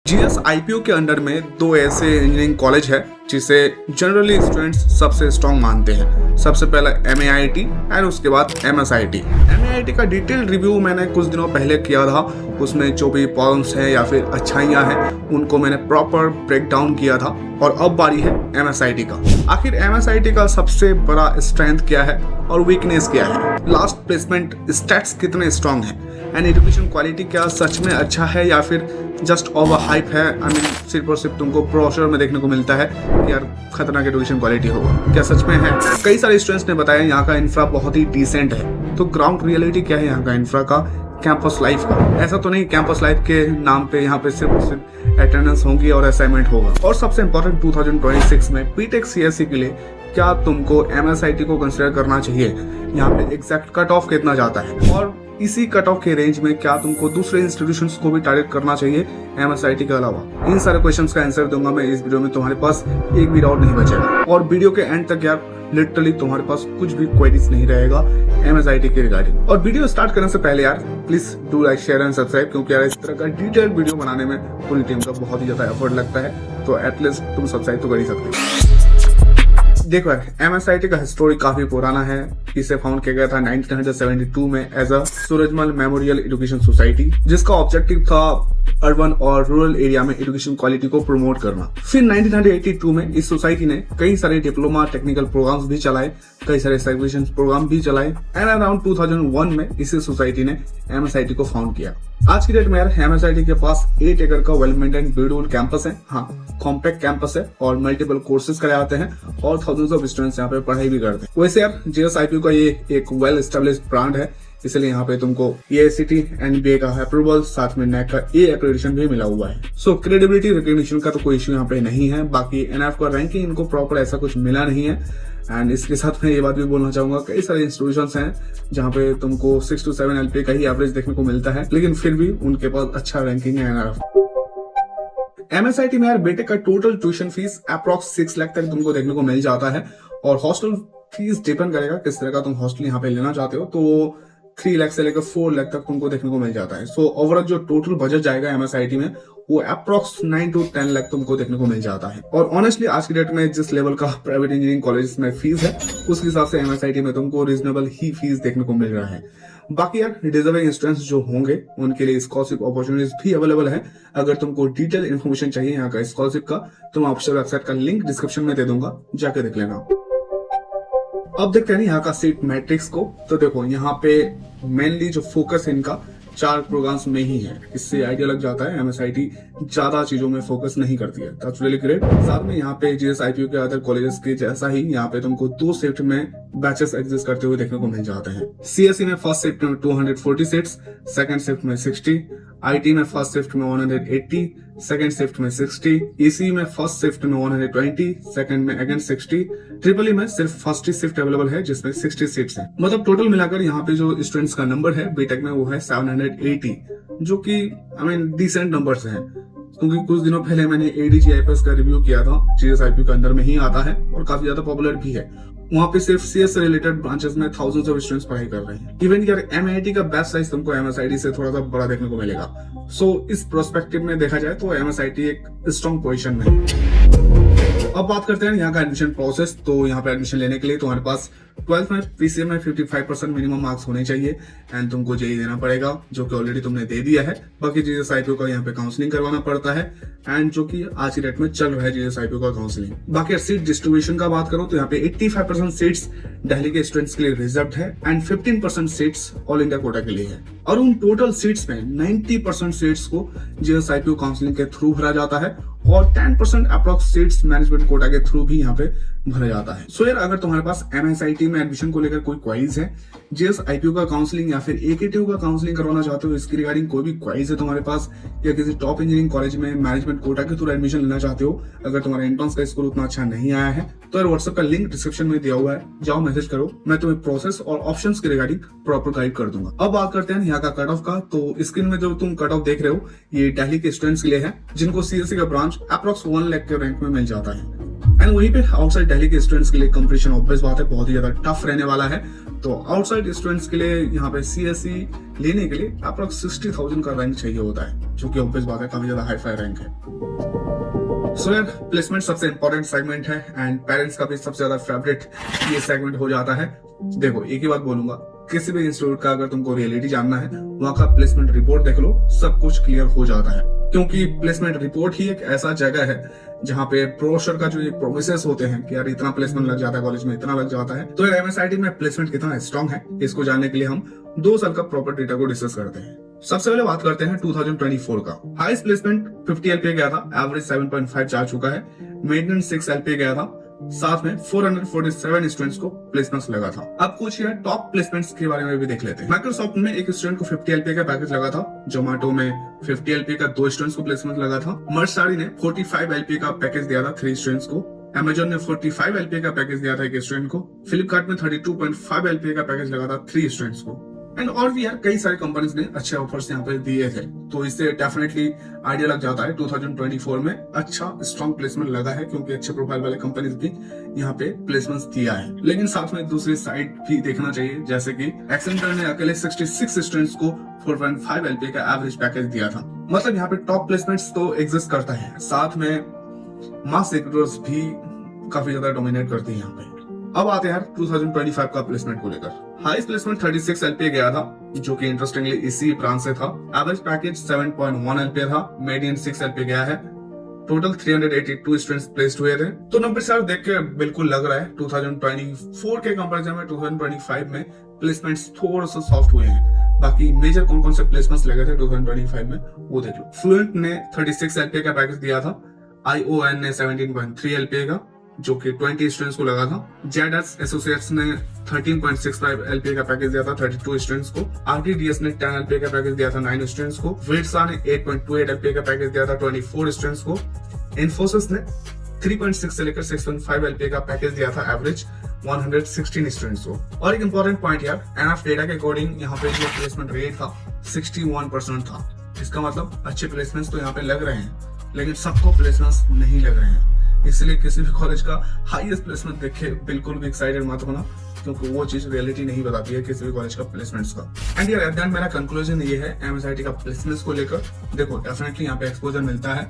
GS IPO के under में दो ऐसे इंजीनियरिंग कॉलेज है जिसे जनरली स्टूडेंट्स सबसे स्ट्रॉन्ग मानते हैं। सबसे पहला MAIT एंड उसके बाद MSIT। MAIT का डिटेल रिव्यू मैंने कुछ दिनों पहले किया था, उसमें जो भी प्रॉब्लम्स हैं या फिर अच्छाइयाँ हैं उनको मैंने प्रॉपर ब्रेक डाउन किया था। और अब बारी है MSIT का। आखिर MSIT का सबसे बड़ा स्ट्रेंथ क्या है और वीकनेस क्या है, लास्ट प्लेसमेंट स्टैट्स कितने स्ट्रॉन्ग हैं, एंड एजुकेशन क्वालिटी क्या सच में अच्छा है या फिर जस्ट ओवर हाइप है। आई मीन सिर्फ और सिर्फ तुमको ब्रोशर में देखने को मिलता है कि यार खतरनाक एजुकेशन क्वालिटी होगा, क्या सच में है। कई सारे स्टूडेंट्स ने बताया यहाँ का इंफ्रा बहुत ही डिसेंट है। तो ग्राउंड रियलिटी क्या है यहाँ का इंफ्रा का, कैंपस लाइफ का? ऐसा तो नहीं कैंपस लाइफ के नाम पे यहाँ पे सिर्फ अटेंडेंस होगी और असाइनमेंट होगा। और सबसे इंपॉर्टेंट 2026 में बीटेक CSE के लिए क्या तुमको MSIT को कंसिडर करना चाहिए, यहाँ पे एग्जैक्ट कट ऑफ कितना जाता है, और इसी कट ऑफ के रेंज में क्या तुमको दूसरे इंस्टीट्यूशंस को भी टारगेट करना चाहिए MSIT के अलावा। इन सारे क्वेश्चंस का आंसर दूंगा मैं इस वीडियो में, तुम्हारे पास एक भी डाउट नहीं बचेगा। और वीडियो के एंड तक यार लिटरली तुम्हारे पास कुछ भी क्वेरीज नहीं रहेगा MSIT के रिगार्डिंग। और वीडियो स्टार्ट करने से पहले यार please do like share and subscribe, क्योंकि यार इस तरह का डिटेल वीडियो बनाने में पूरी टीम का बहुत ही ज्यादा एफर्ट लगता है, तो एटलीस्ट तुम सब्सक्राइब तो कर ही सकते हो। देखो यार MSIT का हिस्टोरी काफी पुराना है। इसे फाउंड किया गया था 1972 में as a Surajmal memorial education society, जिसका ऑब्जेक्टिव था अर्बन और रूरल एरिया में एजुकेशन क्वालिटी को प्रमोट करना। फिर 1982 में इस सोसाइटी ने कई सारे डिप्लोमा टेक्निकल प्रोग्राम्स भी चलाए, कई सारे सर्टिफिकेशन प्रोग्राम भी चलाए, एंड अराउंड 2001 में इसी सोसाइटी ने MSIT को फाउंड किया। आज की डेट में यार MSIT के पास 8 एकड़ का वेल मेंटेन ब्यूटीफुल कैंपस है। हाँ, कॉम्पैक्ट कैंपस है और मल्टीपल कोर्सेज कराते हैं और थाउजेंड्स ऑफ स्टूडेंट्स यहाँ पे पढ़ाई भी करते हैं। वैसे यार जीएस आईपीओ का ये एक वेल एस्टेब्लिश्ड ब्रांड है, इसलिए यहाँ पे तुमको AICTE NBA का अप्रूवल, साथ में NAAC का A एक्रेडिटेशन भी मिला हुआ है। सो क्रेडिबिलिटी रिकॉग्निशन का तो कोई इश्यू यहाँ पे नहीं है। बाकी NF का रैंकिंग इनको प्रॉपर ऐसा कुछ मिला नहीं है। एंड इसके साथ मैं ये बात भी बोलना चाहूंगा, कई सारे इंस्टीट्यूशंस हैं जहाँ पे तुमको 6 to 7 LPA का ही एवरेज देखने को मिलता है, लेकिन फिर भी उनके पास अच्छा रैंकिंग है NRF। MSIT में यार बीटेक का total tuition fees approx 6 lakh तक तुमको देखने को मिल जाता है, और हॉस्टल फीस डिपेंड करेगा किस तरह का तुम हॉस्टल यहाँ पे लेना चाहते हो, तो 3 लाख से लेकर 4 लाख तक तुमको देखने को मिल जाता है। सो ओवरऑल जो टोटल बजट जाएगा MSIT में वो अप्रॉक्स 9 to 10 लाख तुमको देखने को मिल जाता है। और ऑनेस्टली आज की डेट में जिस लेवल का प्राइवेट इंजीनियरिंग कॉलेज में फीस है उस हिसाब से MSIT में तुमको रीजनेबल ही फीस देखने को मिल रहा है। बाकी यार डिजर्विंग स्टूडेंट्स जो होंगे उनके लिए स्कॉलरशिप अपॉर्चुनिटीज भी अवेलेबल है। अगर तुमको डिटेल इन्फॉर्मेशन चाहिए यहाँ का स्कॉलरशिप का, तो मैं ऑफिशियल वेबसाइट का लिंक डिस्क्रिप्शन में दे दूंगा, जाके देख लेना। अब देखते हैं यहाँ का सीट मैट्रिक्स को। तो देखो यहाँ पे मेनली जो फोकस है इनका 4 प्रोग्राम्स में ही है। इससे आइडिया लग जाता है MSIT ज्यादा चीजों में फोकस नहीं करती है। That's really great. साथ में यहाँ पे जीएस आईपीओ के अदर कॉलेजेस के जैसा ही यहाँ पे तुमको 2 शिफ्ट में बैचेस एग्जिस्ट करते हुए देखने को मिल जाते हैं। CSE में फर्स्ट शिफ्ट में 240 सीट्स, सेकंड शिफ्ट में 60, IT में फर्स्ट शिफ्ट में 180, सेकंड शिफ्ट में 60, EC में फर्स्ट शिफ्ट में 120, सेकंड में अगेन 60, ट्रिपल में सिर्फ फर्स्ट शिफ्ट अवेलेबल है जिसमें 60 सीट्स हैं। मतलब टोटल मिलाकर यहाँ पे जो स्टूडेंट्स का नंबर है बीटेक में वो है 780, जो कि आई मीन डिसेंट नंबर्स हैं, क्योंकि कुछ दिनों पहले मैंने ADGIPS का रिव्यू किया था, जीएस आईपीओ के अंदर में ही आता है और काफी ज्यादा पॉपुलर भी है। वहाँ पे सिर्फ CS से रिलेटेड ब्रांचेस में थाउजेंड्स ऑफ स्टूडेंट्स पढ़ाई कर रहे हैं। इवन यार MIT का बैच साइज तुमको MSIT से थोड़ा सा बड़ा देखने को मिलेगा। सो इस प्रोस्पेक्टिव में देखा जाए तो MSIT एक स्ट्रॉन्ग पोजीशन में है। अब बात करते हैं यहाँ का एडमिशन प्रोसेस। तो यहाँ पे एडमिशन लेने के लिए तुम्हारे पास 12th में PCM में 55% मिनिमम मार्क्स होने चाहिए एंड तुमको JEE देना पड़ेगा, जो कि ऑलरेडी तुमने दे दिया है। बाकी जीएस आईपीओ का यहाँ पे काउंसलिंग करवाना पड़ता है, एंड जो कि आज की डेट में चल रहा है जीएस आईपीओ का काउंसलिंग। बाकी सीट डिस्ट्रीब्यूशन का बात करो तो यहाँ पे 85% सीट्स दिल्ली के स्टूडेंट्स के लिए रिजर्व है and 15% seats all India quota के लिए है। और उन टोटल सीट्स में 90% सीट्स को जीएस आईपीओ काउंसलिंग के थ्रू भरा जाता है और 10% अप्रॉक्स सीट्स मैनेजमेंट कोटा के थ्रू भी यहाँ पे भरा जाता है। सो यार अगर तुम्हारे पास MSIT में एडमिशन को लेकर कोई क्वारीज है, जीएस आईपीओ का काउंसलिंग या फिर AKTU का काउंसलिंग करवाना चाहते हो, इसकी रिगार्डिंग कोई भी क्वारीज है तुम्हारे पास, या किसी टॉप इंजीनियरिंग कॉलेज में मैनेजमेंट कोटा के थ्रू एडमिशन लेना चाहते हो, अगर तुम्हारा एंट्रेंस का स्कोर उतना अच्छा नहीं आया है, तो यार व्हाट्सएप का लिंक डिस्क्रिप्शन में दिया हुआ है, जाओ मैसेज करो, मैं तुम्हें प्रोसेस और ऑप्शंस के रिगार्डिंग प्रॉपर गाइड कर दूंगा। अब बात करते हैं यहाँ का कट ऑफ का। तो स्क्रीन में जो तुम कट ऑफ देख रहे हो ये दिल्ली के स्टूडेंट्स के लिए है, जिनको CSE का ब्रांच अप्रॉक्स 1 लाख के रैंक में मिल जाता है। एंड वहीं पे आउटसाइड दिल्ली के स्टूडेंट्स के लिए कंपटीशन ऑब्वियस बात है बहुत ही ज्यादा टफ रहने वाला है। तो आउटसाइड स्टूडेंट्स के लिए यहाँ पे CSE लेने के लिए अप्रॉक्स 60,000 का रैंक चाहिए होता है, जो कि ऑब्वियस बात है काफी ज्यादा हाई फाई रैंक है। सो यार प्लेसमेंट सबसे इंपॉर्टेंट सेगमेंट है एंड पेरेंट्स का भी सबसे ज्यादा फेवरेट ये सेगमेंट हो जाता है। देखो एक ही बात बोलूंगा, किसी भी इंस्टीट्यूट का अगर तुमको रियलिटी जानना है, वहां का प्लेसमेंट रिपोर्ट देख लो, सब कुछ क्लियर हो जाता है। क्योंकि प्लेसमेंट रिपोर्ट ही एक ऐसा जगह है जहाँ पे ब्रोशर का जो ये प्रोमिसेस होते हैं कि यार इतना प्लेसमेंट लग जाता है कॉलेज में, इतना लग जाता है। तो यार MSIT में प्लेसमेंट कितना स्ट्रांग है, इसको जानने के लिए हम 2 साल का प्रॉपर डेटा को डिस्कस करते हैं। सबसे पहले बात करते हैं 2024 का। हाईएस्ट प्लेसमेंट 50 LPA गया था, एवरेज 7.5 जा चुका है, मेडियन 6 LPA गया था, साथ में 447 स्टूडेंट्स को प्लेसमेंट्स लगा था। अब कुछ यार टॉप प्लेसमेंट्स के बारे में भी देख लेते हैं। माइक्रोसॉफ्ट में एक स्टूडेंट को 50 LPA का पैकेज लगा था, जोमेटो में 50 LPA का 2 स्टूडेंट्स को प्लेसमेंट लगा था, मर्सारी ने 45 LPA का पैकेज दिया था 3 स्टूडेंट्स को, अमेजॉन ने 45 LPA का पैकेज दिया था 1 स्टूडेंट को, फ्लिपकार्ट में 32.5 LPA का पैकेज लगा था 3 स्टूडेंट्स को। एंड और भी यार कई सारी कंपनीज ने अच्छे ऑफर्स यहाँ पे दिए थे, तो इससे डेफिनेटली आइडिया लग जाता है 2024 में अच्छा स्ट्रॉन्ग प्लेसमेंट लगा है, क्योंकि अच्छे प्रोफाइल वाले कंपनीज भी यहाँ पे प्लेसमेंट्स दिया है। लेकिन साथ में दूसरी साइड भी देखना चाहिए, जैसे कि एक्सेंटर ने अकेले 66 स्टूडेंट्स को 4.5 LPA का एवरेज पैकेज दिया था। मतलब यहाँ पे टॉप प्लेसमेंट्स तो एग्जिस्ट करता है, साथ में मास रिक्रूटर्स भी काफी ज्यादा डोमिनेट करती है यहाँ पे। अब आते हैं 2025 का प्लेसमेंट को लेकर। हाईएस्ट प्लेसमेंट 36 LPA गया था, जो कि इंटरेस्टिंगली इसी ब्रांच से था। एवरेज पैकेज 7.1 LPA था, मीडियन 6 LPA गया है, टोटल 382 स्टूडेंट्स प्लेस्ड हुए थे। तो नंबर सार देख के बिल्कुल लग रहा है 2024 के कंपैरिजन में 2025 में प्लेसमेंट्स थोड़ा सा सॉफ्ट हुए हैं। बाकी मेजर कौन कौन से प्लेसमेंट्स लगे थे 2025 में वो देख लो। फ्लुएंट ने 36 LPA का पैकेज दिया था, ION ने 17.3 LPA का, जो कि 20 स्टूडेंट्स को लगा था। जेडएस एसोसिएट्स ने 13.65 LPA का पैकेज दिया था 32 स्टूडेंट्स को। RTDS ने 10 LPA का पैकेज दिया था 9 स्टूडेंट्स को। वेटसा ने 8.28 LPA का पैकेज दिया था 24 स्टूडेंट्स को। इन्फोसिस ने 3.6 से लेकर 6.5 LPA का पैकेज दिया था एवरेज 116 स्टूडेंट्स को। और एक इंपॉर्टेंट पॉइंट यार, एनएफ डेटा के अकॉर्डिंग यहाँ पे जो प्लेसमेंट रेट था 61% था। इसका मतलब अच्छे प्लेसमेंट्स तो यहाँ पे लग रहे हैं, लेकिन सबको प्लेसमेंट्स नहीं लग रहे हैं। इसलिए किसी भी कॉलेज का हाईएस्ट प्लेसमेंट देखे बिल्कुल भी एक्साइटेड मत होना, क्योंकि वो चीज रियलिटी नहीं बताती है किसी भी कॉलेज का प्लेसमेंट्स का। एंड यार एट द एंड मेरा कंक्लूजन ये है MSIT का प्लेसमेंट्स को लेकर। देखो डेफिनेटली यहाँ पे एक्सपोजर मिलता है,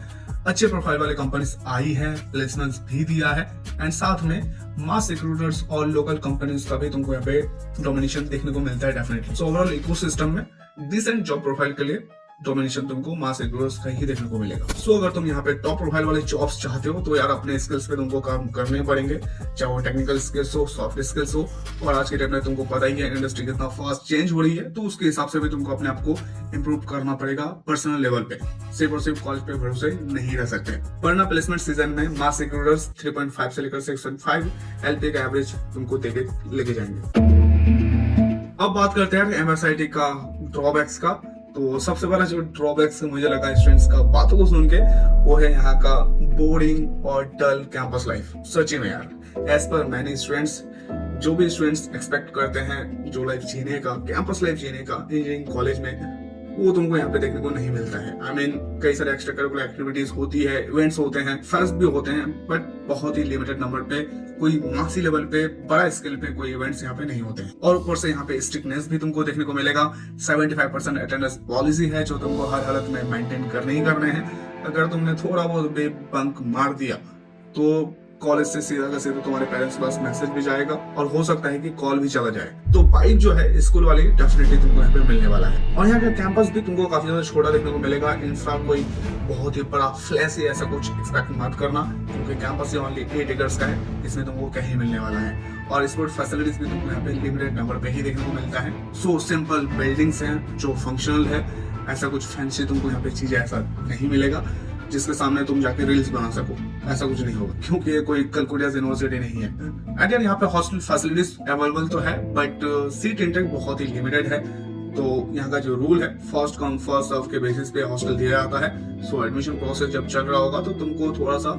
अच्छे प्रोफाइल वाले कंपनीज आई है, प्लेसमेंट्स भी दिया है, एंड साथ में मास रिक्रूटर्स और लोकल कंपनीज का भी तुमको यहाँ पे डोमिनेशन देखने को मिलता है डेफिनेटली। सो ओवरऑल इकोसिस्टम में डिसेंट जॉब प्रोफाइल के लिए डोमिनेशन तुमको मास रिक्रूटर्स का ही देखने को मिलेगा। सो अगर तुम यहाँ पे टॉप प्रोफाइल वाले जॉब्स चाहते हो तो यार अपने स्किल्स पे तुमको काम करने पड़ेंगे, चाहे वो टेक्निकल स्किल्स हो, सॉफ्ट स्किल्स हो। और आज के टाइम में तुमको पता ही है इंडस्ट्री कितना फास्ट चेंज हो रही है, तो उसके हिसाब से भी तुमको अपने आप को इम्प्रूव करना पड़ेगा पर्सनल लेवल पे। सिर्फ और सिर्फ कॉलेज पे भरोसे नहीं रह सकते, वरना प्लेसमेंट सीजन में मास रिक्रूटर्स 3.5 से लेकर 6.5 LPA का एवरेज तुमको देके लेके जाएंगे। अब बात करते हैं MSIT का ड्रॉबैक्स का। तो सबसे पहला जो ड्रॉबैक्स मुझे लगा स्टूडेंट्स का बातों को सुन के, वो है यहाँ का बोरिंग और डल कैंपस लाइफ। सच्ची में यार एज पर मैनी स्टूडेंट्स, जो भी स्टूडेंट्स एक्सपेक्ट करते हैं जो लाइफ जीने का, कैंपस लाइफ जीने का इंजीनियरिंग कॉलेज में, वो तुमको यहाँ पे देखने को नहीं मिलता है। आई मीन कई सारे एक्स्ट्रा करिकुलर एक्टिविटीज होती है, इवेंट्स होते हैं, फेस्ट भी होते हैं, बट बहुत ही लिमिटेड नंबर पे, कोई मासी लेवल पे, बड़ा स्केल पे कोई इवेंट्स यहाँ पे नहीं होते हैं। और ऊपर से यहाँ पे स्ट्रिक्टनेस भी तुमको देखने को मिलेगा। 75% अटेंडेंस पॉलिसी है, जो तुमको हर हालत में मेंटेन करने ही करने हैं। अगर तुमने थोड़ा बहुत बंक मार दिया तो कॉलेज से सीधा का सीधा तुम्हारे पेरेंट्स के पास मैसेज भी जाएगा, और हो सकता है कि कॉल भी चला जाए। तो वाइब जो है स्कूल वाली डेफिनेटली तुमको यहाँ पे मिलने वाला है। और यहाँ का कैंपस भी तुमको काफी ज्यादा छोटा देखने को मिलेगा। इंफ्रा कोई बहुत ही बड़ा फ्लैश ऐसा कुछ एक्सपेक्ट मत करना, क्योंकि कैंपस ही ओनली 8 एकर्स का है, इसमें तुमको कहीं मिलने वाला है। और स्पोर्ट फैसिलिटीज भी तुमको यहाँ पे लिमिटेड नंबर पे ही देखने को मिलता है। सो सिंपल बिल्डिंग्स हैं जो फंक्शनल है, ऐसा कुछ फैंसी तुमको यहाँ पे चीजें ऐसा नहीं मिलेगा जिसके सामने तुम जाके रील्स बना सको, ऐसा कुछ नहीं होगा, क्योंकि ये कोई कलकत्ता यूनिवर्सिटी नहीं है। एंड यार यहाँ पे हॉस्टल फैसिलिटीज अवेलेबल तो है, बट सीट इंटेक बहुत ही लिमिटेड है। तो यहाँ का जो रूल है, फर्स्ट कम फर्स्ट सर्व के बेसिस पे हॉस्टल दिया जाता है। सो एडमिशन प्रोसेस जब चल रहा होगा तो तुमको थोड़ा सा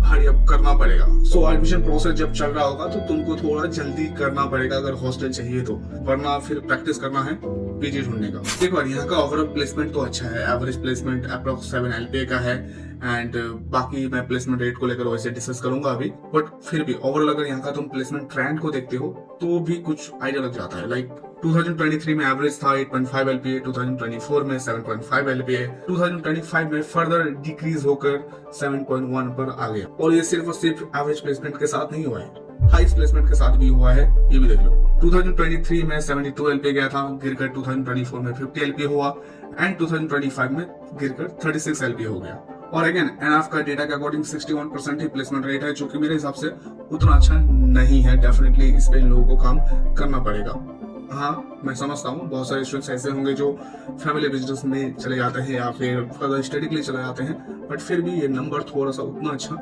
हरी अप करना पड़ेगा। सो एडमिशन प्रोसेस जब चल रहा होगा तो तुमको थोड़ा जल्दी करना पड़ेगा अगर हॉस्टल चाहिए तो, वरना फिर प्रैक्टिस करना है पीजी ढूंढने का। देखो यहाँ का ओवरऑल प्लेसमेंट तो अच्छा है, एवरेज प्लेसमेंट अप्रोक्स 7 LPA का है एंड बाकी मैं प्लेसमेंट रेट को लेकर वैसे डिस्कस करूंगा अभी, बट फिर भी ओवरऑल अगर यहाँ का तुम प्लेसमेंट ट्रेंड को देखते हो तो भी कुछ आइडिया लग जाता है। लाइक 2023 में एवरेज था 8.5 LPA, 2024 में 7.5 LPA, 2025 में फर्दर डिक्रीज होकर 7.1 पर आ गया। और ये सिर्फ और सिर्फ एवरेज प्लेसमेंट के साथ नहीं हुआ है, हाईएस्ट प्लेसमेंट के साथ भी हुआ है, ये भी देख लो। 2023 में 72 LPA गया था, गिरकर 2024 में 50 LPA हुआ एंड 2025 में गिरकर 36 LPA हो गया। और अगेन एनएफ का डेटा के अकॉर्डिंग 61% ही प्लेसमेंट रेट है, जो कि मेरे हिसाब से उतना अच्छा नहीं है। डेफिनेटली इस पे लोगों को काम करना पड़ेगा। हाँ, मैं समझता हूँ बहुत सारे स्टूडेंट्स ऐसे होंगे जो फैमिली बिजनेस में चले जाते हैं या फिर फर्दर स्टडी के लिए चले जाते हैं, बट फिर भी ये नंबर थोड़ा सा उतना अच्छा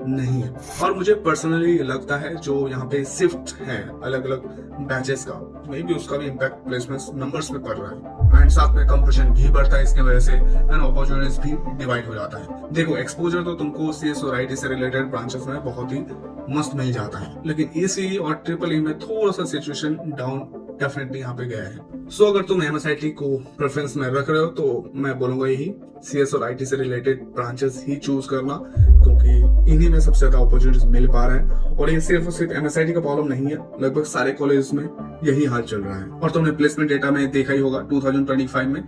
नहीं है। और मुझे पर्सनली लगता है जो यहाँ पे शिफ्ट है अलग अलग बैचेस का, मे बी उसका भी इम्पैक्ट प्लेसमेंट नंबर्स पे पड़ रहा है एंड साथ में कंपटीशन भी बढ़ता है इसकी वजह से एंड अपॉर्चुनिटीज भी डिवाइड हो जाता है। देखो एक्सपोजर तो तुमको CS और IT से रिलेटेड ब्रांचेस में बहुत ही मस्त मिल जाता है, लेकिन ECE और EEE में थोड़ा सा सिचुएशन डाउन डेफिनेटली यहाँ पे गया है। सो अगर तुम MSIT को प्रेफरेंस में रख रहे हो तो मैं बोलूंगा यही CS और IT से रिलेटेड ब्रांचेस ही चूज करना, क्योंकि इन्हीं में सबसे ज्यादा अपॉर्चुनिटीज मिल पा रहे हैं। और ये सिर्फ और सिर्फ MSIT का प्रॉब्लम नहीं है, लगभग सारे कॉलेज में यही हाल चल रहा है। और तुमने प्लेसमेंट डेटा में देखा ही होगा 2025 में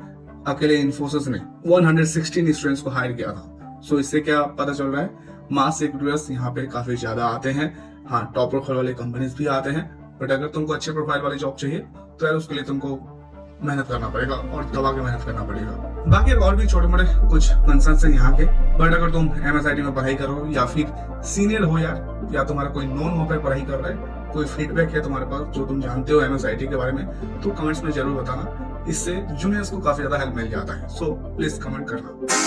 अकेले इन्फोसिस ने 116 स्टूडेंट्स को हायर किया था। सो इससे क्या पता चल रहा है, मास रिक्रूटर्स यहाँ पे काफी ज्यादा आते हैं। हाँ, टॉप प्रोफाइल वाले कंपनीज भी आते हैं, बट अगर तुमको अच्छे प्रोफाइल वाली जॉब चाहिए तो यार उसके लिए तुमको मेहनत करना पड़ेगा और दबा के मेहनत करना पड़ेगा। बाकी और भी छोटे मोटे कुछ कंसर्न्स हैं यहाँ के, बट अगर तुम MSIT में पढ़ाई करो या फिर सीनियर हो यार, या तुम्हारा कोई नॉन हो पे पढ़ाई कर रहा है, कोई फीडबैक है तुम्हारे पास जो तुम जानते हो MSIT के बारे में, तो कमेंट्स में जरूर बताना। इससे जूनियर्स को काफी ज्यादा हेल्प मिल जाता है। सो प्लीज कमेंट करना।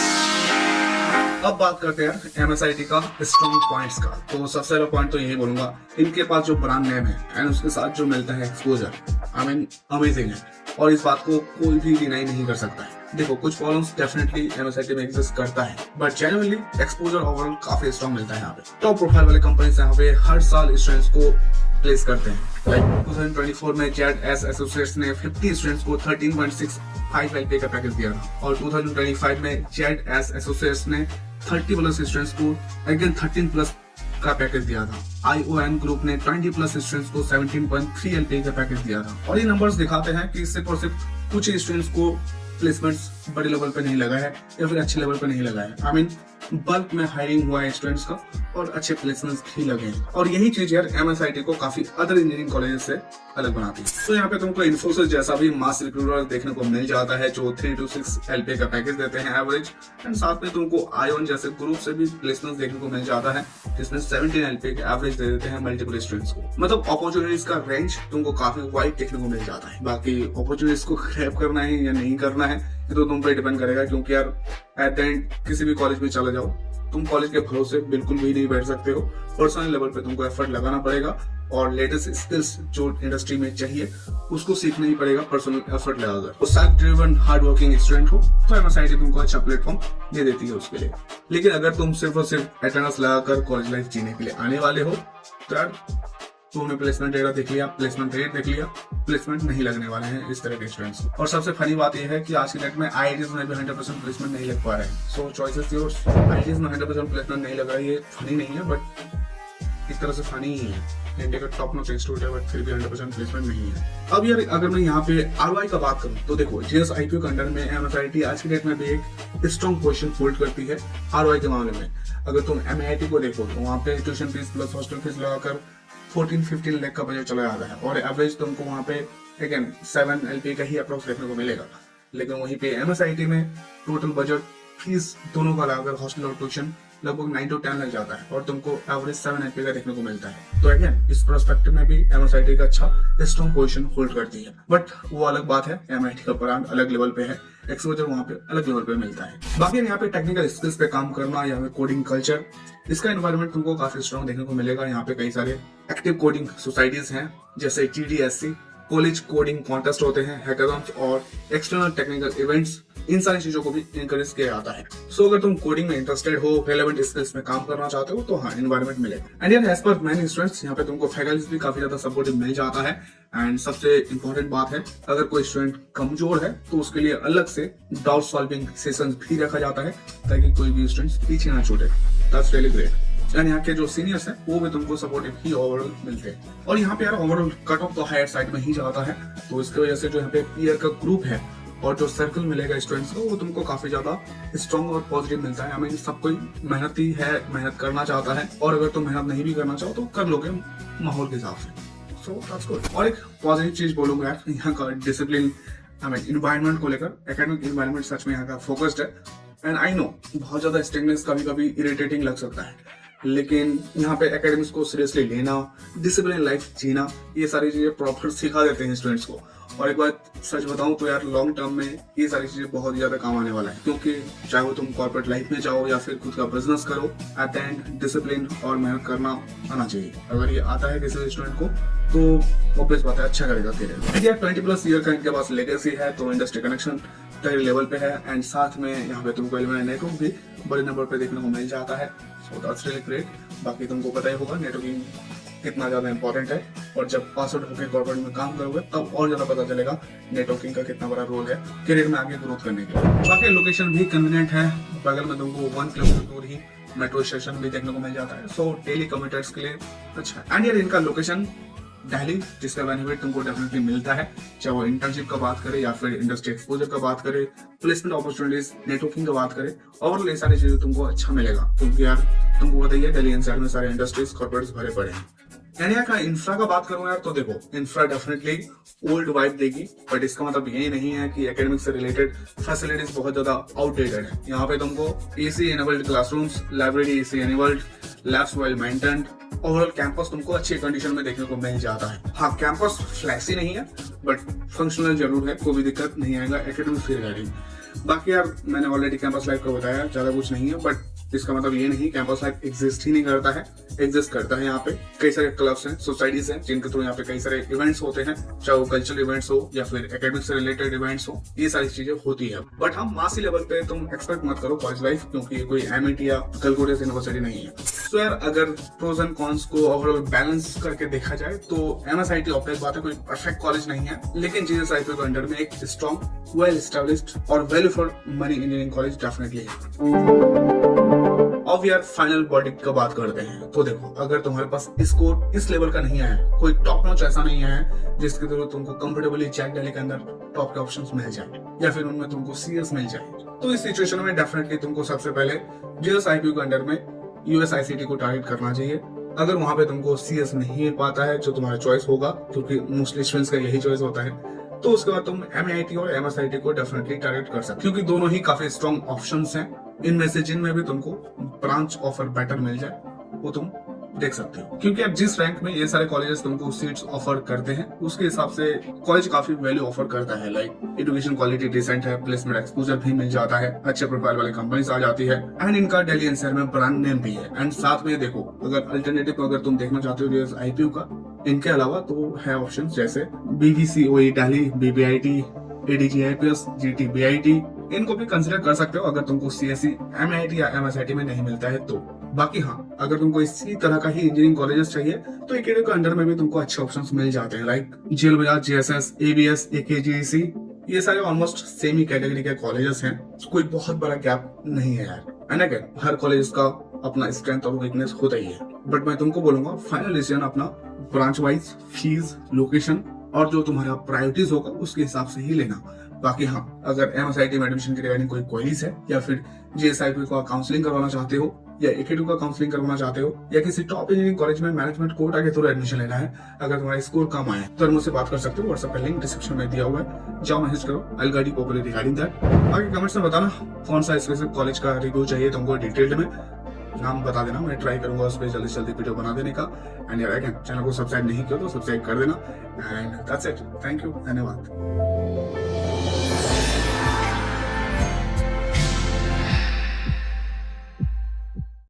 अब बात करते हैं MSIT का स्ट्रॉन्ग पॉइंट्स का। तो सबसे पहला पॉइंट तो यही बोलूंगा, इनके पास जो ब्रांड नेम है एंड उसके साथ जो मिलता है एक्सपोजर, आई मीन अमेजिंग है, और इस बात को कोई भी डिनाई नहीं कर सकता है। देखो कुछ प्रॉब्लम्स डेफिनेटली MSIT में एग्जिस्ट करता है, बट जेन्युइनली एक्सपोजर ओवरऑल काफी स्ट्रॉन्ग मिलता है यहाँ पे। टॉप प्रोफाइल वाले कंपनीज यहाँ पे हर साल स्टूडेंट्स को प्लेस करते हैं। लाइक 2024 में JS एसोसिएट्स ने 50 स्टूडेंट्स को 13.65 LPA का पैकेज दिया था, और 2025 में JS एसोसिएट्स ने 30 प्लस स्टूडेंट्स को अगेन 13 प्लस का पैकेज दिया था। ION ग्रुप ने 20 प्लस स्टूडेंट्स को 17.3 LPA का पैकेज दिया था। और ये नंबर्स दिखाते हैं कि सिर्फ और सिर्फ कुछ ही स्टूडेंट्स को प्लेसमेंट्स बड़े लेवल पे नहीं लगा है या फिर अच्छे लेवल पे नहीं लगा है। आई मीन बल्क में हायरिंग हुआ है स्टूडेंट्स का और अच्छे प्लेसमेंट्स भी लगे हैं। और यही चीज यार MSIT को काफी अदर इंजीनियरिंग कॉलेजेस से अलग बनाती है। तो यहाँ पे तुमको इन्फोसिस जैसा भी मास रिक्रूटर देखने को मिल जाता है जो 3 to 6 LPA का पैकेज देते हैं एवरेज, एंड साथ में तुमको ION जैसे ग्रुप से भी प्लेसमेंट देखने को मिल जाता है जिसमें 17 LPA का एवरेज दे देते हैं मल्टीपल स्टूडेंट्स को। मतलब अपॉर्चुनिटीज का रेंज तुमको काफी वाइड देखने को मिल जाता है। बाकी अपॉर्चुनिटीज को ग्रैब करना है या नहीं करना है ये तो तुम पे डिपेंड करेगा, क्योंकि यार एट द एंड किसी भी कॉलेज में चले जाओ, तुम कॉलेज के भरोसे बिल्कुल भी नहीं बैठ सकते हो। पर्सनल लेवल पे तुमको एफर्ट लगाना पड़ेगा और लेटेस्ट स्किल्स जो इंडस्ट्री में चाहिए उसको सीखना ही पड़ेगा पर्सनल एफर्ट लगाकर। तो self driven hard working student हो तो MSIT तुमको अच्छा प्लेटफॉर्म दे देती है उसके लिए। लेकिन अगर तुम सिर्फ और सिर्फ अटेंडेंस लगाकर कॉलेज लाइफ जीने के लिए आने वाले हो तो यार तुमने प्लेसमेंट डेटा देख लिया, प्लेसमेंट रेट देख लिया, प्लेसमेंट नहीं लगने वाले हैं इस तरह के स्टूडेंट्स। और सबसे फनी बात यह है कि आज की डेट में IITs में भी 100% प्लेसमेंट नहीं लग पा रहे हैं। सो चॉइसेस योर्स। IITs में 100% प्लेसमेंट नहीं लग रहा है, ये फनी नहीं है बट एक तरह से फनी ही है। इंडिया का टॉप नॉच इंस्टीट्यूट है बट फिर भी 100% प्लेसमेंट नहीं है। अब यार अगर मैं यहाँ पे ROI का बात करूँ तो देखो JS IPO के अंडर में MSIT आज की डेट में भी एक स्ट्रॉन्ग पोजीशन होल्ड करती है ROI के मामले में। अगर तुम MIT को देखो तो वहाँ पे tuition fees plus hostel fees लगाकर 14-15 लाख का बजट चला जाता है और एवरेज तुमको वहाँ पे अगेन 7 LPA का ही अप्रोक्स देखने को मिलेगा। लेकिन वहीं पे MSIT में टोटल बजट फीस दोनों का लगाकर हॉस्टल और ट्यूशन लगभग 9 to 10 लग जाता है और तुमको एवरेज 7 LPA का देखने को मिलता है। तो अगेन इस पर्सपेक्टिव में भी MSIT का अच्छा स्ट्रॉन्ग पोजीशन होल्ड करती है। बट वो अलग बात है, MIT का ब्रांड अलग लेवल पे है, एक्सपोजर वहाँ पे अलग लेवल पे मिलता है। बाकी यहाँ पे टेक्निकल स्किल्स पे काम करना या फिर कोडिंग कल्चर, इसका एनवायरनमेंट तुमको काफी स्ट्रॉन्ग देखने को मिलेगा। यहाँ पे कई सारे एक्टिव कोडिंग सोसाइटीज हैं जैसे TDSC कॉलेज कोडिंग कॉन्टेस्ट होते हैं, हैकाथॉन्स और एक्सटर्नल टेक्निकल इवेंट्स, इन सारी चीजों को भी इंकरेज किया जाता है। सो अगर तुम कोडिंग में इंटरेस्टेड हो, रेलेवेंट स्किल्स में काम करना चाहते हो तो हाँ, एनवायरनमेंट मिलेगा। एंड यार एज पर मैनी स्टूडेंट्स यहाँ पे तुमको फैकल्टीज भी काफी ज्यादा सपोर्टिव मिल जाता है। एंड सबसे इंपॉर्टेंट बात है, अगर कोई स्टूडेंट कमजोर है तो उसके लिए अलग से डाउट सॉल्विंग सेशंस भी रखा जाता है ताकि कोई भी स्टूडेंट पीछे ना छूटे। That's really great. एंड यहाँ के जो सीनियर्स हैं वो भी तुमको सपोर्टिव ही ओवरऑल मिलते हैं। और यहाँ पे यार ओवरऑल कट ऑफ तो हायर साइड में ही जाता है, तो इसकी वजह से जो यहाँ पे पीयर का ग्रुप है और जो सर्कल मिलेगा स्टूडेंट्स को वो तुमको काफी ज्यादा स्ट्रॉन्ग और पॉजिटिव मिलता है। आई मीन सब कोई मेहनती है, मेहनत करना चाहता है, और अगर तुम मेहनत नहीं भी करना चाहो तो कर लोगे माहौल के हिसाब से। So that's good. और एक पॉजिटिव चीज बोलूंगा यार, यहाँ का डिसिप्लिन, आई मीन इन्वायरमेंट को लेकर, एकेडमिक इन्वायरमेंट सच में यहाँ का फोकस्ड है। एंड आई नो बहुत ज्यादा स्ट्रिक्टनेस कभी कभी इरिटेटिंग लग सकता है, लेकिन यहाँ पे एकेडमिक्स को सीरियसली लेना, डिसिप्लिन लाइफ जीना, ये सारी चीजें प्रॉपर सिखा देते हैं स्टूडेंट्स को। और एक बात सच बताऊं तो यार लॉन्ग टर्म में ये सारी चीजें बहुत ज्यादा काम आने वाला है, क्योंकि चाहे वो तुम कॉर्पोरेट लाइफ में जाओ या फिर खुद का बिजनेस करो, एट द एंड डिसिप्लिन और मेहनत करना आना चाहिए। अगर ये आता है किसी स्टूडेंट को तो ऑब्वियस बात है अच्छा करेगा करियर। 20+ ईयर का इनके पास लेगेसी है, तो इंडस्ट्री कनेक्शन कई लेवल पे है। एंड साथ में यहाँ पे तुमको एलुमनाई नेटवर्क भी बड़े नंबर पे देखने को मिल जाता है। So that's really great. बाकी तुमको पता ही होगा नेटवर्किंग कितना ज्यादा इंपॉर्टेंट है, और जब पास आउट होकर कॉर्पोरेट में काम करोगे तब और ज्यादा पता चलेगा नेटवर्किंग का कितना बड़ा रोल है करियर में आगे ग्रोथ करने के लिए। बाकी लोकेशन भी कन्वीनियंट है, बगल में तुमको 1 किलोमीटर दूर ही मेट्रो स्टेशन भी देखने को मिल जाता है। सो डेली कम्यूटर्स के लिए अच्छा है। एंड यार इनका लोकेशन दिल्ली, जिसका बेनिफिट तुमको डेफिनेटली मिलता है, चाहे वो इंटर्नशिप का बात करे या फिर इंडस्ट्री एक्सपोजर का बात करे, प्लेसमेंट अपॉर्चुनिटीज, नेटवर्किंग का बात करे, और ये सारी चीजें तुमको अच्छा मिलेगा, क्योंकि यार तुमको बताइए दिल्ली एनसीआर में सारे इंडस्ट्रीज कॉर्पोरेट्स भरे पड़े हैं। एंड यहाँ का इंफ्रा का बात करूं यार तो देखो, इंफ्रा डेफिनेटली ओल्ड वाइब देगी, बट इसका मतलब यही नहीं है कि एकेडमिक से रिलेटेड फैसिलिटीज बहुत ज्यादा आउटडेटेड है। यहाँ पे तुमको AC enabled classrooms, library AC enabled, labs well maintained, overall campus तुमको अच्छी कंडीशन में देखने को मिल जाता है। हाँ, कैंपस फ्लैक्सी नहीं है बट फंक्शनल जरूर है, कोई भी दिक्कत नहीं आएगा एकेडमिक से रिगार्डिंग। बाकी यार मैंने ऑलरेडी कैंपस लाइफ का बताया, ज्यादा कुछ नहीं है, बट इसका मतलब ये नहीं कैंपस लाइफ एग्जिस्ट ही नहीं करता है, एग्जिस्ट करता है। यहाँ पे कई सारे क्लब्स हैं, सोसाइटीज हैं, जिनके थ्रू यहाँ पे कई सारे इवेंट्स होते हैं, चाहे वो कल्चरल इवेंट्स हो या फिर एकेडमिक से रिलेटेड इवेंट्स हो, ये सारी चीजें होती है। बट हम मासी लेवल पे तुम एक्सपेक्ट मत करो कॉलेज लाइफ, क्योंकि ये कोई एमआईटी या कलकत्ता यूनिवर्सिटी नहीं है। तो यार अगर प्रोज एंड कॉन्स को ओवरऑल बैलेंस करके देखा जाए तो एमएसआईटी ऑब्वियस बात है कोई परफेक्ट कॉलेज नहीं है, लेकिन जीएसआईपी के अंडर में एक स्ट्रॉन्ग, वेल एस्टैब्लिश्ड और value for money engineering college definitely है। अब यार फाइनल वर्डिक्ट का बात करते हैं, तो देखो अगर तुम्हारे पास स्कोर इस लेवल का नहीं आया, कोई टॉप नॉच ऐसा नहीं है जिसके थ्रू तुमको कंफर्टेबली चैक दिल्ली के अंदर टॉप के ऑप्शंस मिल जाए या फिर उनमें तुमको सीएस मिल जाए, तो इस सिचुएशन में डेफिनेटली तुमको सबसे पहले जीएसआईपी के अंडर में यूएसआईसीटी को टारगेट करना चाहिए। अगर वहां पे तुमको सीएस नहीं मिल पाता है, जो तुम्हारा चॉइस होगा, क्योंकि मोस्टली स्टूडेंट्स का यही चॉइस होता है, तो उसके बाद तुम एमआईटी और एमएसआईटी को डेफिनेटली टारगेट कर सकते हो, क्योंकि दोनों ही काफी स्ट्रॉन्ग ऑप्शंस हैं। इनमें से जिनमें भी तुमको ब्रांच ऑफर बेटर मिल जाए वो तुम देख सकते हो, क्योंकि अब जिस रैंक में ये सारे कॉलेजेस तुमको सीट्स ऑफर करते हैं उसके हिसाब से कॉलेज काफी वैल्यू ऑफर करता है। लाइक एजुकेशन क्वालिटी डिसेंट है, प्लेसमेंट एक्सपोजर भी मिल जाता है, अच्छे प्रोफाइल वाली कंपनीज आ जाती है, एंड इनका दिल्ली एनसीआर में ब्रांड नेम भी है। एंड साथ में देखो अगर अल्टरनेटिव अगर तुम देखना चाहते हो जीएसआईपी का, इनके अलावा तो है ऑप्शन जैसे बीवीसीओई दिल्ली, बीबीआईटी, एडीजीआईपीएस, जीटीबीआईटी, इनको भी कंसिडर कर सकते हो अगर तुमको सीएससी, एमआईटी या एमएसआईटी में नहीं मिलता है तो। बाकी हाँ, अगर तुमको इसी तरह का ही इंजीनियरिंग कॉलेजेस चाहिए तो एकेडमी के अंडर में भी तुमको अच्छे ऑप्शंस मिल जाते हैं, like GL Bajaj, JSS, ABS, AKGEC, ये सारे ऑलमोस्ट सेम ही कैटेगरी के कॉलेजेस हैं, कोई बहुत बड़ा गैप नहीं है यार। एंड अगेन हर कॉलेज का अपना स्ट्रेंथ और वीकनेस होता ही है, बट मैं तुमको बोलूंगा फाइनल डिसीजन अपना ब्रांच वाइज, फीस, लोकेशन और जो तुम्हारा प्रायोरिटीज होगा उसके हिसाब से ही लेना। बाकी हाँ, अगर एमएसआईटी में एडमिशन के रिगार्डिंग कोई क्वेरीज है या फिर जीएसआईपी का काउंसलिंग करवाना चाहते हो या एकेडमी का काउंसलिंग करवाना चाहते हो या किसी टॉप इंजीनियरिंग कॉलेज में मैनेजमेंट कोटा के थ्रू एडमिशन लेना है, अगर तुम्हारा स्कोर कम आए तो मुझसे बात कर सकते हो। व्हाट्सएप का लिंक डिस्क्रिप्शन में दिया हुआ है, जाओ मैसेज करो, I will guide you properly regarding that. बाकी कमेंट्स में बताना कौन सा स्पेसिफिक कॉलेज का रिव्यू चाहिए तुमको डिटेल्ड में, नाम बता देना, मैं ट्राई करूंगा उस पर जल्दी से जल्दी वीडियो बना देने का। एंड यार अगेन चैनल को सब्सक्राइब नहीं किया तो सब्सक्राइब कर देना। And that's it, thank you, धन्यवाद।